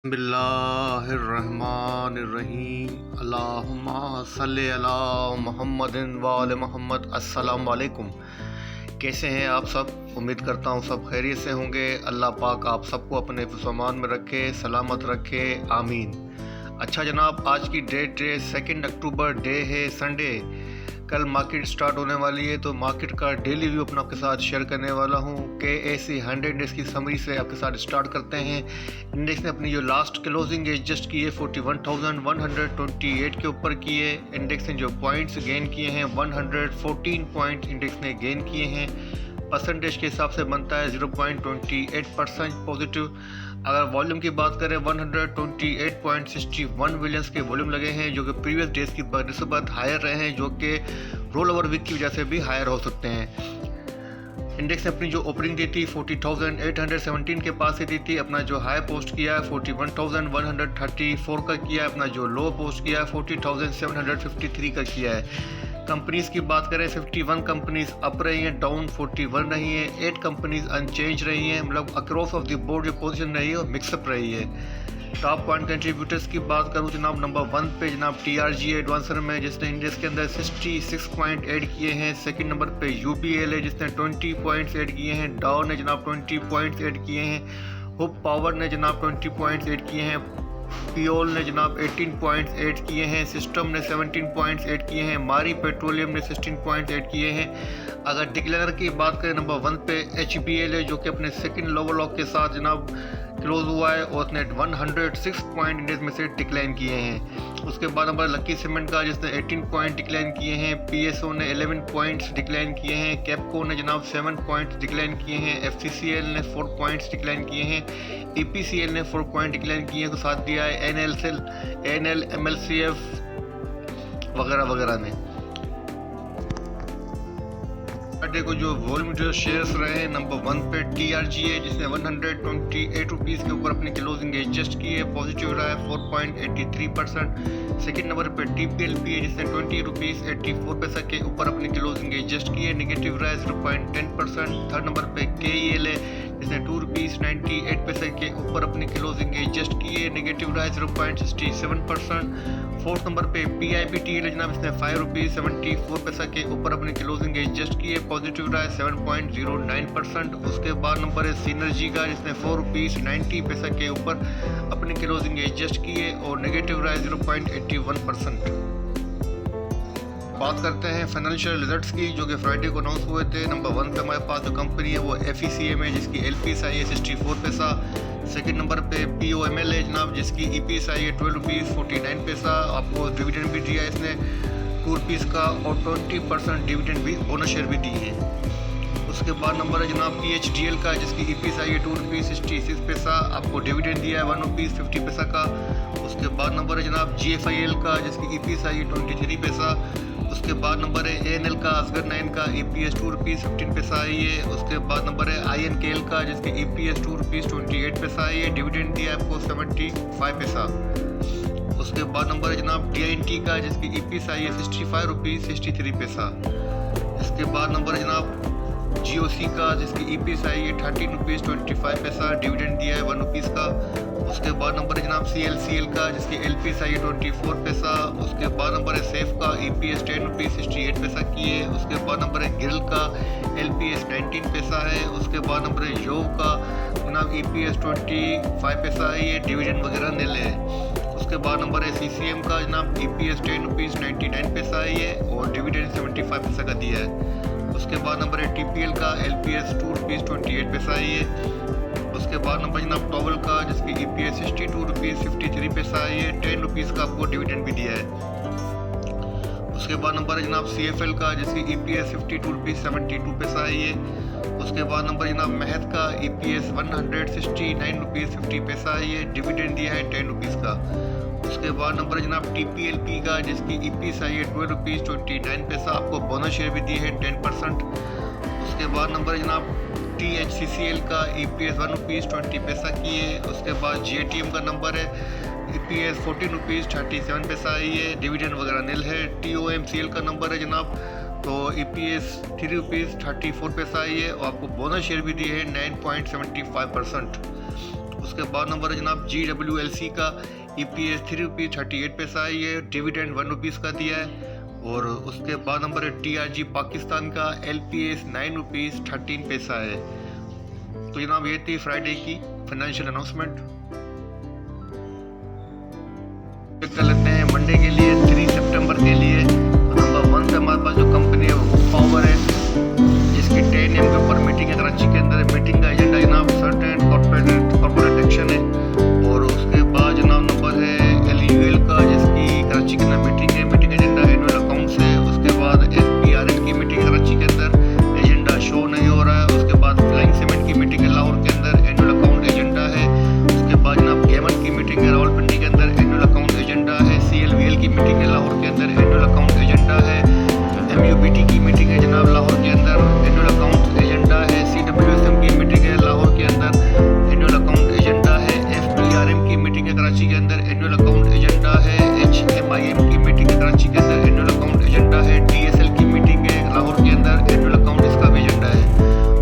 बिस्मिल्लाहिर्रहमानिर्रहीम अल्लाहुम्मा सल्लि अला मुहम्मदिन व आले मोहम्मद। अस्सलाम वालेकुम। कैसे हैं आप सब? उम्मीद करता हूँ सब खैरियत से होंगे। अल्लाह पाक आप सबको अपने हिफ्ज़-ओ-अमान में रखे, सलामत रखे, आमीन। अच्छा जनाब, आज की डेट 2 अक्टूबर डे है, संडे। कल मार्केट स्टार्ट होने वाली है, तो मार्केट का डेली व्यू अपना आपके साथ शेयर करने वाला हूँ। KSE 100 इंडेक्स की समरी से आपके साथ स्टार्ट करते हैं। इंडेक्स ने अपनी जो लास्ट क्लोजिंग एडजस्ट की है 41,128 के ऊपर की है। इंडेक्स ने जो पॉइंट्स गेन किए हैं 114 पॉइंट इंडेक्स ने गेन किए हैं। परसेंटेज के हिसाब से बनता है 0.28% पॉजिटिव। अगर वॉल्यूम की बात करें 128.61 बिलियंस के वॉल्यूम लगे हैं, जो कि प्रीवियस डेज की निस्बत हायर रहे हैं, जो कि रोल ओवर वीक की वजह से भी हायर हो सकते हैं। इंडेक्स ने अपनी जो ओपनिंग दी थी 40,817 के पास से दी थी। अपना जो हाई पोस्ट किया है 41,134 का किया है। अपना जो लो पोस्ट किया है 40,753 का किया है। कंपनीज की बात करें 51 कंपनीज अप रही हैं, डाउन 41 रही हैं, 8 कंपनीज अनचेंज रही हैं। मतलब अक्रॉस ऑफ द बोर्ड जो पोजीशन रही है वो मिक्सअप रही है। टॉप पॉइंट कंट्रीब्यूटर्स की बात करूँ जनाब, नंबर 1 पे जनाब TRG एडवांसर में, जिसने इंडेक्स के अंदर 66 पॉइंट ऐड किए हैं। सेकंड नंबर पे UPL है, जिसने 20 पॉइंट्स ऐड किए हैं। डाउ ने जनाब 20 पॉइंट्स ऐड किए हैं। हुप पावर ने जनाब 20 पॉइंट्स ऐड किए हैं। पियोल ने जनाब 18 पॉइंट्स ऐड किए हैं। सिस्टम ने 17 पॉइंट्स ऐड किए हैं। मारी पेट्रोलियम ने 16 पॉइंट्स ऐड किए हैं। अगर डिक्लेनर की बात करें नंबर 1 पे HBL है, जो कि अपने सेकंड लोअर लॉक के साथ जनाब क्लोज हुआ है और उसने 106 पॉइंट इंडेक्स में से डिक्लाइन किए हैं। उसके बाद नंबर लकी सीमेंट का, जिसने 18 पॉइंट डिक्लाइन किए हैं। PSO ने 11 पॉइंट्स डिक्लाइन किए हैं। कैपको ने जनाब 7 पॉइंट्स डिक्लाइन किए हैं। FCCL ने 4 पॉइंट्स डिक्लाइन किए हैं। EPCL ने 4 पॉइंट डिक्लाइन किए हैं। तो साथ दिया है NL, MLCF वगैरह वगैरह ने। फ्राइडे को जो वॉल्यूम जो शेयर्स रहे हैं, नंबर 1 पे TRG है, जिसने 128 रुपीज़ के ऊपर अपनी क्लोजिंग एडजस्ट की है, पॉजिटिव रहा है 4.83%। सेकेंड नंबर पे TPLP है, जिसने 20 रुपीज़ 84 पैसा के ऊपर अपनी क्लोजिंग एडजस्ट की है, नेगेटिव रहा है 0.10%। थर्ड नंबर पे KEL है, जिसने 2 रुपीज़ 98 पैसे के ऊपर अपनी क्लोजिंग एडजस्ट की है, नेगेटिव रहा है 0.67%। फोर्थ नंबर पे PIBTL है जनाब, इसने 5 रुपीज़ 74 पैसा के ऊपर अपनी क्लोजिंग एडजस्ट की है, पॉजिटिव रहा है 7.09%। उसके बाद नंबर है सिनर्जी का, जिसने 4 रुपीज़ 90 पैसा के ऊपर अपनी क्लोजिंग एडजस्ट की है और नेगेटिव रहा है 0.81%। बात करते हैं फाइनेंशियल रिजल्ट्स की, जो कि फ्राइडे को अनाउंस हुए थे। नंबर 1 पे हमारे पास जो कंपनी है वो FECM है, जिसकी LPSI है 64 पैसा। सेकेंड नंबर पे POML है जनाब, जिसकी EPSI है 12 रुपीज़ 49 पैसा। आपको डिविडेंड भी दिया है इसने 2 रुपीज़ का और 20% डिविडेंड भी बोनस शेयर भी दी है। उसके बाद नंबर है जनाब PHDL का, जिसकी EPSI है 2 रुपीज़ 66 पैसा। आपको डिविडेंड दिया है 1 रुपीज़ 50 पैसा का। उसके बाद नंबर है जनाब GFIL का, जिसकी EPSI है 23 पैसा। उसके बाद नंबर है ANL का, असगर 9 का, EPS 2 रुपीज़ 15 पैसा आई है। उसके बाद नंबर है INKL का, जिसकी EPS 2 रुपीज़ 28 पैसा आई है, डिविडेंड दिया है आपको 75 पैसा। उसके बाद नंबर है जनाब DINT का, जिसकी EPSI है 65 रुपीज़ 63 पैसा। इसके बाद नंबर है जनाब GOC का, जिसकी EPSI है 13 रुपीज़ 25 पैसा, डिविडेंड दिया है 1 रुपीज़ का। उसके बाद नंबर है जनाब CLCL का, जिसकी LPSI है 24 पैसा। उसके बाद नंबर है सेफ का, EPS 10 रुपीज़ 68 पैसा की है। उसके बाद नंबर है गिल का, LPS 19 पैसा है। उसके बाद नंबर है योव का जनाब, EPS 25 पैसा है, ये डिविडेंड वगैरह नील है। उसके बाद नंबर है CCM का जनाब, EPS 10 रुपीज़ 99 पैसा है ये और डिविडेंड 75 पैसा का दिया है। उसके बाद नंबर है TPL का, LPS 2 रुपीज़ 28 पैसा है ये। उसके बाद नंबर जनाब टॉवल का, जिसकी EPS 62 रुपीज़ 53 पैसा है ये, 10 रुपीज़ का आपको डिविडेंड भी दिया है। उसके बाद नंबर है जनाब CFL का, जिसकी EPS 52 रुपीज़ 72 पैसा है ये। उसके बाद नंबर जनाब महत का, EPS 169 रुपीज़ 50 पैसा है ये, डिविडेंड दिया है 10 रुपीज़ का। उसके बाद नंबर जनाब TPLP का, जिसकी EPSI है 12 रुपीज़ 29 पैसा, आपको बोनस शेयर भी दिए हैं 10%। उसके बाद नंबर जनाब THCCL का, EPS 1 रुपीज़ 20 पैसा की है। उसके बाद GATM का नंबर है, EPS 14 रुपीज़ 37 पैसा है ये, डिविडेंड वगैरह नील है। TOMCL का नंबर है जनाब, तो EPS 3 रुपीज़ 34 पैसा है ये और आपको बोनस शेयर भी दिए हैं 9.75%। उसके बाद नंबर है जनाब GWLC का EPS 3 रुपीज़ 38 पैसा है, ये डिविडेंड 1 रुपीज़ का दिया है। और उसके बाद नंबर है TRG पाकिस्तान का LPS 9 रुपीज़ 13 पैसा है। तो जनाब ये थी फ्राइडे की फाइनेंशियल अनाउंसमेंट। कर लेते हैं मंडे के लिए 3 सितंबर के लिए। नंबर 1 पे हमारे पास जो कंपनी है वो पावर है, जिसकी 10 AM के ऊपर मीटिंग है कराची के अंदर। मीटिंग का एजेंडा जनाब सर्टेन कॉर्पोरेट एक्शन है। और उसके बाद जनाब नंबर है LUL का, जिसकी कराची के अंदर मीटिंग है। मीटिंग एजेंडा एनुअल अकाउंट्स है। उसके बाद SPRN की मीटिंग कराची के अंदर, एजेंडा शो नहीं हो रहा है। उसके बाद फ्लाइंग सीमेंट की मीटिंग है लाहौर के अंदर, एनुअल अकाउंट एजेंडा है। उसके बाद जनाब गेमन की मीटिंग है रावलपिंडी के अंदर, एनुअल अकाउंट एजेंडा है। CLVL की मीटिंग है लाहौर के अंदर, एनुअल अकाउंट एजेंडा है। MUBT की मीटिंग है जनाब लाहौर के अंदर, एनुअल अकाउंट एजेंडा है। CWSM की मीटिंग है लाहौर के अंदर, एनुअल अकाउंट एजेंडा है। FPRM की मीटिंग है कराची के अंदर, एनुअल अकाउंट एजेंडा है। HMIM की मीटिंग है कराची के अंदर, एनुअल अकाउंट एजेंडा है। DSL की मीटिंग है लाहौर के अंदर, एनुअल अकाउंट इसका भी एजेंडा है।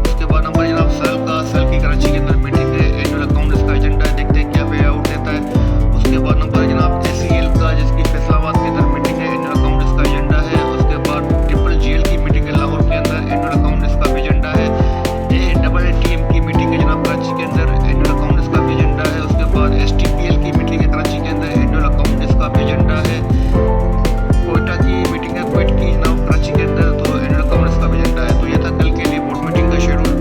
उसके बाद नंबर जनाब सेल की कराची के अंदर मीटिंग है, एनुअल अकाउंट इसका एजेंडा है। देखते हैं क्या पे आउट देता है। उसके बाद नंबर जनाब SEL का, जिसकी फैसलाबाद के अंदर मीटिंग है, एनुअल अकाउंट इसका एजेंडा है। उसके बाद GGL की मीटिंग है लाहौर के अंदर, एनुअल अकाउंट इसका भी एजेंडा है। AATM की मीटिंग है जनाब कराची के अंदर, एनुअल अकाउंट इसका भी एजेंडा है। उसके बाद STPL की मीटिंग है कराची के अंदर, एनुअल अकाउंट इसका भी एजेंडा है। कोयटा की मीटिंग है क्वेट की जनाब कराची के अंदर, तो एनुअल अकाउंट इसका भी एजेंडा है। तो ये था कल के लिए बोर्ड मीटिंग का शेड्यूल।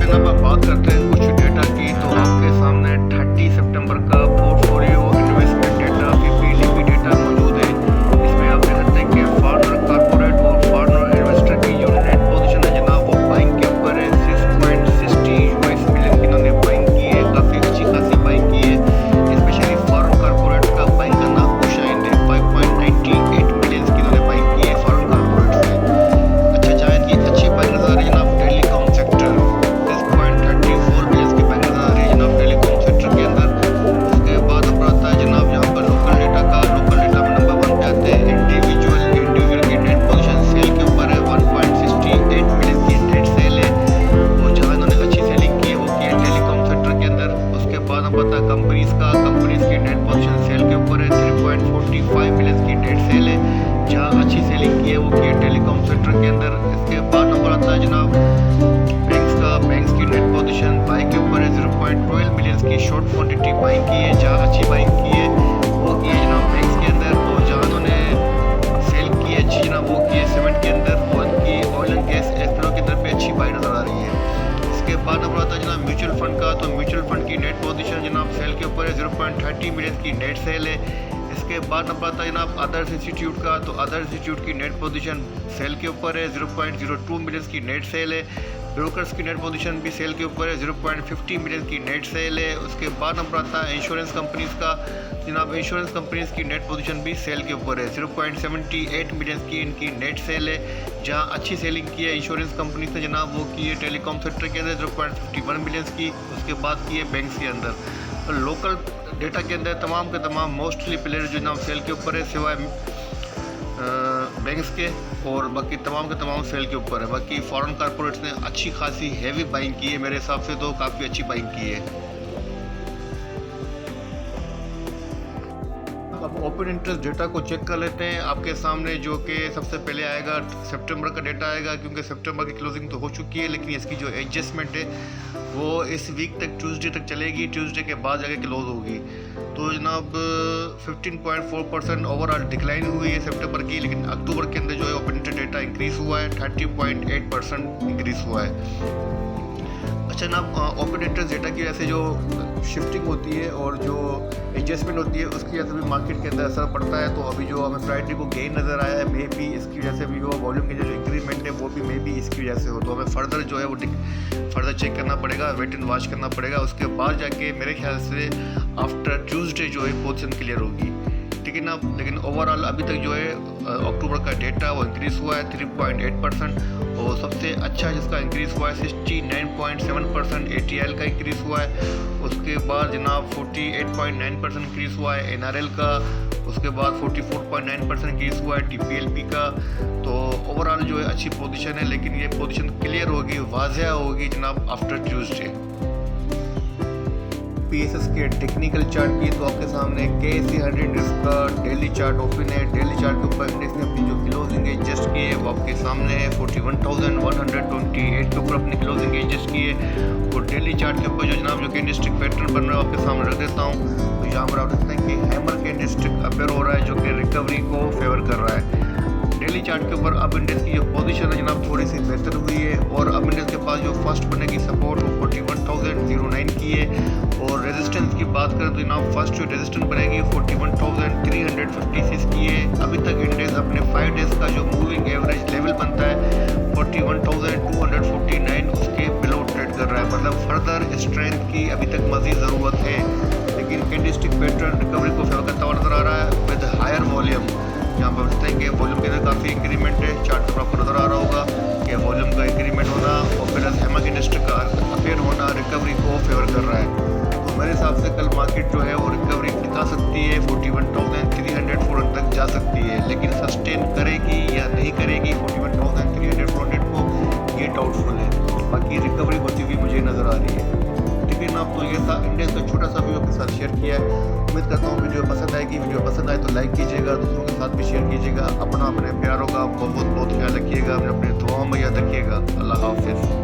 जनाब आप बात करते हैं कुछ डेटा की, तो आपके सामने 30 सितंबर का portfolio investment data PPLP data मौजूद है। इसमें आप देख सकते हैं कि फॉरेनर कॉर्पोरेट और फॉरेनर इन्वेस्टर की जो नेट पोजीशन है जनाब वो बाइंग के ऊपर है। 6.60 US मिलियन की इन्होंने बाइंग की है, काफ़ी अच्छी खासी बाइंग की है। स्पेशली फॉरेन कॉर्पोरेट का बाइंग करना खुशाइंद है। 5.98 मिलियन की इन्होंने बाइंग की है फॉरेन कॉर्पोरेट से। अच्छा जायद की अच्छी बाइंग नजर आ रही है जनाब टेलीकॉम सेक्टर, 10.34 मिलियन की बाइंग नजर आ रही है जनाब टेलीकॉम सेक्टर के अंदर। उसके बाद नंबर आता है जनाब यहाँ पर लोकल डेटा का। लोकल डेटा में नंबर 1 पे आते हैं इंडिविजुअल की नेट पोजीशन सेल के ऊपर है, 1.68 मिलियन की नेट सेल है। और जहाँ इन्होंने अच्छी सेलिंग की है वो की है टेलीकॉम सेक्टर के अंदर। उसके बाद नंबर आता है कंपनीज की नेट पोजीशन सेल के ऊपर है, 3.45 मिलियन की नेट सेल है। जहाँ अच्छी सेलिंग की है वो की है टेलीकॉम सेक्टर के अंदर। इसके बाद नंबर आता है जनाब बैंक्स की नेट पोजीशन बाई के ऊपर है, 0.12 मिलियन की शॉर्ट क्वांटिटी बाइंग की है। जहाँ अच्छी बाइंग की है वो की है जनाब बैंक्स के अंदर। तो जहाँ उन्होंने सेल की है अच्छी जनाब वो की है सीमेंट के अंदर, और इनकी ऑयल एंड गैस एक्सप्लोर के अंदर पे अच्छी बाई नजर आ रही है। इसके बाद नंबर आता है जनाब म्यूचुअल फंड का। तो म्यूचुअल फंड की नेट पोजीशन जनाब सेल के ऊपर है, 0.30 मिलियन की नेट सेल है। इसके बाद नंबर आता है जनाब अदर्स इंस्टीट्यूट का। तो अदर्स इंस्टीट्यूट की नेट पोजीशन सेल के ऊपर है, 0.02 मिलियन की नेट सेल है। ब्रोकर्स की नेट पोजीशन भी सेल के ऊपर है, 0.50 मिलियन की नेट सेल है। उसके बाद नंबर आता है इंश्योरेंस कंपनीज का। जनाब इंश्योरेंस कंपनीज की नेट पोजीशन भी सेल के ऊपर है, 0.78 मिलियन की इनकी नेट सेल है। जहां अच्छी सेलिंग की है इंश्योरेंस कंपनीज ने जनाब वो की है टेलीकॉम सेक्टर के अंदर, 0.51 मिलियन की। उसके बाद की है बैंक्स के अंदर। तो लोकल डेटा के अंदर तमाम के तमाम मोस्टली प्लेयर जो जनाब सेल के ऊपर है, सिवाय बैंक्स के, और बाकी तमाम के तमाम सेल के ऊपर है। बाकी फॉरेन कॉर्पोरेट्स ने अच्छी खासी हैवी बाइंग की है, मेरे हिसाब से तो काफ़ी अच्छी बाइंग की है। अब ओपन इंटरेस्ट डेटा को चेक कर लेते हैं आपके सामने, जो कि सबसे पहले आएगा सितंबर का डेटा आएगा, क्योंकि सितंबर की क्लोजिंग तो हो चुकी है, लेकिन इसकी जो एडजस्टमेंट है वो इस वीक तक ट्यूसडे तक चलेगी। ट्यूसडे के बाद जाके क्लोज होगी। तो जनाब 15.4% ओवरऑल डिक्लाइन हुई है सितंबर की, लेकिन अक्टूबर के अंदर जो है ओपन इंटरेस्ट डेटा इंक्रीज़ हुआ है, 30.8% इंक्रीज़ हुआ है। अच्छा जनाब ओपन इंटरेस्ट डेटा की वजह से जो शिफ्टिंग होती है और जो एडजस्टमेंट होती है उसकी वजह से भी मार्केट के अंदर असर पड़ता है। तो अभी जो हमें फ्राइडे को गेन नज़र आया है, मे बी इसकी वजह से भी हो, वॉल्यूम के जो इंक्रीमेंट है वो भी मे बी इसकी वजह से हो। तो हमें फर्दर जो है वो फर्दर चेक करना पड़ेगा, वेट एंड वॉच करना पड़ेगा। उसके बाद जाके मेरे ख्याल से आफ्टर ट्यूसडे जो है पोजीशन क्लियर होगी, ठीक है ना। लेकिन ओवरऑल अभी तक जो है अक्टूबर का डेटा वो इंक्रीज़ हुआ है 3.8%, और सबसे अच्छा जिसका इंक्रीज़ हुआ है 69.7% ATL का इंक्रीज़ हुआ है। उसके बाद जनाब 48.9% इंक्रीज़ हुआ है NRL का। उसके बाद 44.9% इंक्रीज़ हुआ है TPLP का। तो ओवरऑल जो है अच्छी पोजीशन है, लेकिन ये पोजीशन क्लियर होगी, वाज़ह होगी जनाब आफ्टर ट्यूसडे। PSS के टेक्निकल चार्ट की तो आपके सामने KSE 100 इंडेक्स का डेली चार्ट ओपन है। डेली चार्ट के ऊपर इंडेक्स ने अपनी जो क्लोजिंग एडजस्ट की है वो आपके सामने है। 41,128 के ऊपर अपनी क्लोजिंग एडजस्ट की है। और डेली चार्ट के ऊपर जो जनाब जो कैंडलस्टिक पैटर्न बन रहा है आपके सामने रख देता हूँ। तो यहाँ पर आप देखते हैं कि हैमर कैंडलस्टिक अपेयर हो रहा है जो कि रिकवरी को फेवर कर रहा है। डेली चार्ट के ऊपर अब इंडेक्स की जो पोजीशन है जनाब थोड़ी सी बेहतर हुई है और अब इंडेक्स के पास जो फर्स्ट बनेगी सपोर्ट वो 41,009 की है। और रेजिस्टेंस की बात करें तो जनाब फर्स्ट जो रेजिस्टेंस बनेगी 41,356 की है। अभी तक इंडेक्स अपने 5 डेज का जो मूविंग एवरेज लेवल बनता है 41,249 उसके बिलो ट्रेड कर रहा है। मतलब फर्दर स्ट्रेंथ की अभी तक मज़ीद ज़रूरत है, लेकिन कैंडलस्टिक पैटर्न रिकवरी को फेवर करता हुआ नजर आ रहा है विद हायर वॉल्यूम। यहाँ पर देखते हैं कि वॉल्यूम के अंदर काफ़ी इंक्रीमेंट है। चार्ट पर आपको नजर आ रहा होगा कि वॉल्यूम का इंक्रीमेंट होना और प्लस हैमर कैंडलस्टिक का अपेयर होना रिकवरी को फेवर कर रहा है। तो मेरे हिसाब से कल मार्केट जो है वो रिकवरी दिखा सकती है, 41,300 तक जा सकती है, लेकिन सस्टेन करेगी या नहीं करेगी 41,300 को ये डाउटफुल है। बाकी रिकवरी होती हुई मुझे नज़र आ रही है। ठीक है ना, तो ये था इंडेक्स का छोटा सा वीडियो आपके साथ शेयर किया है। उम्मीद करता हूँ वीडियो पसंद आएगी। वीडियो पसंद आए तो लाइक कीजिएगा, दूसरों के साथ भी शेयर कीजिएगा। अपने प्यारों का बहुत बहुत ख्याल रखिएगा, अपने दुआओं में याद रखिएगा। अल्लाह हाफिज़।